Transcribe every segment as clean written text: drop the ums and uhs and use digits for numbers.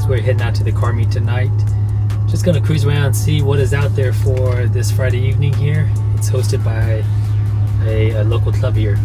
We're heading out to the car meet tonight. Just gonna cruise around and see what is out there for this Friday evening here. It's hosted by a local club here.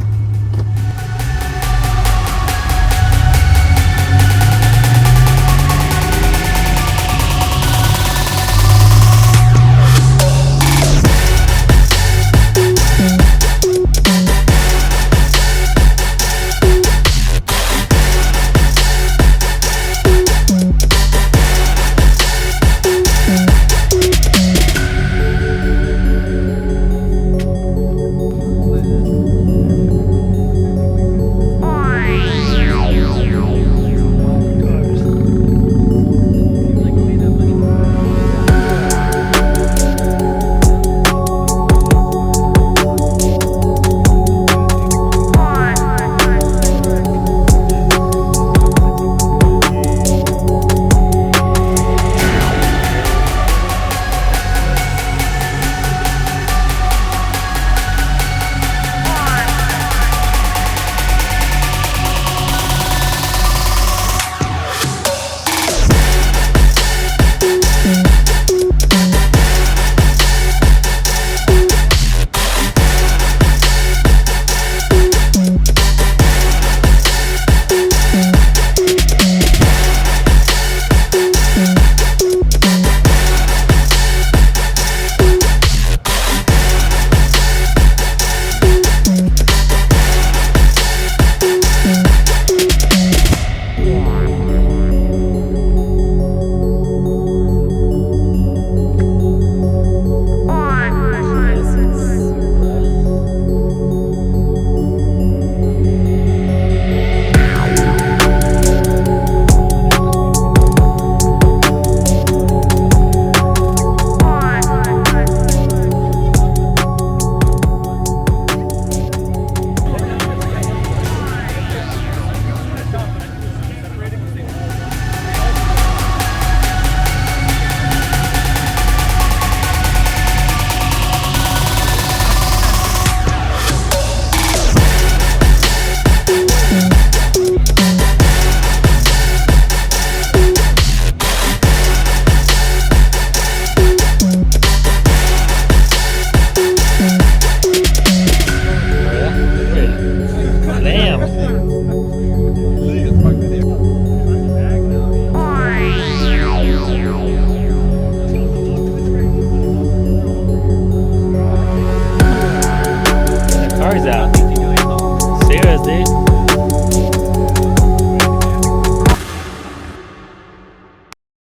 Car's out. Serious, dude.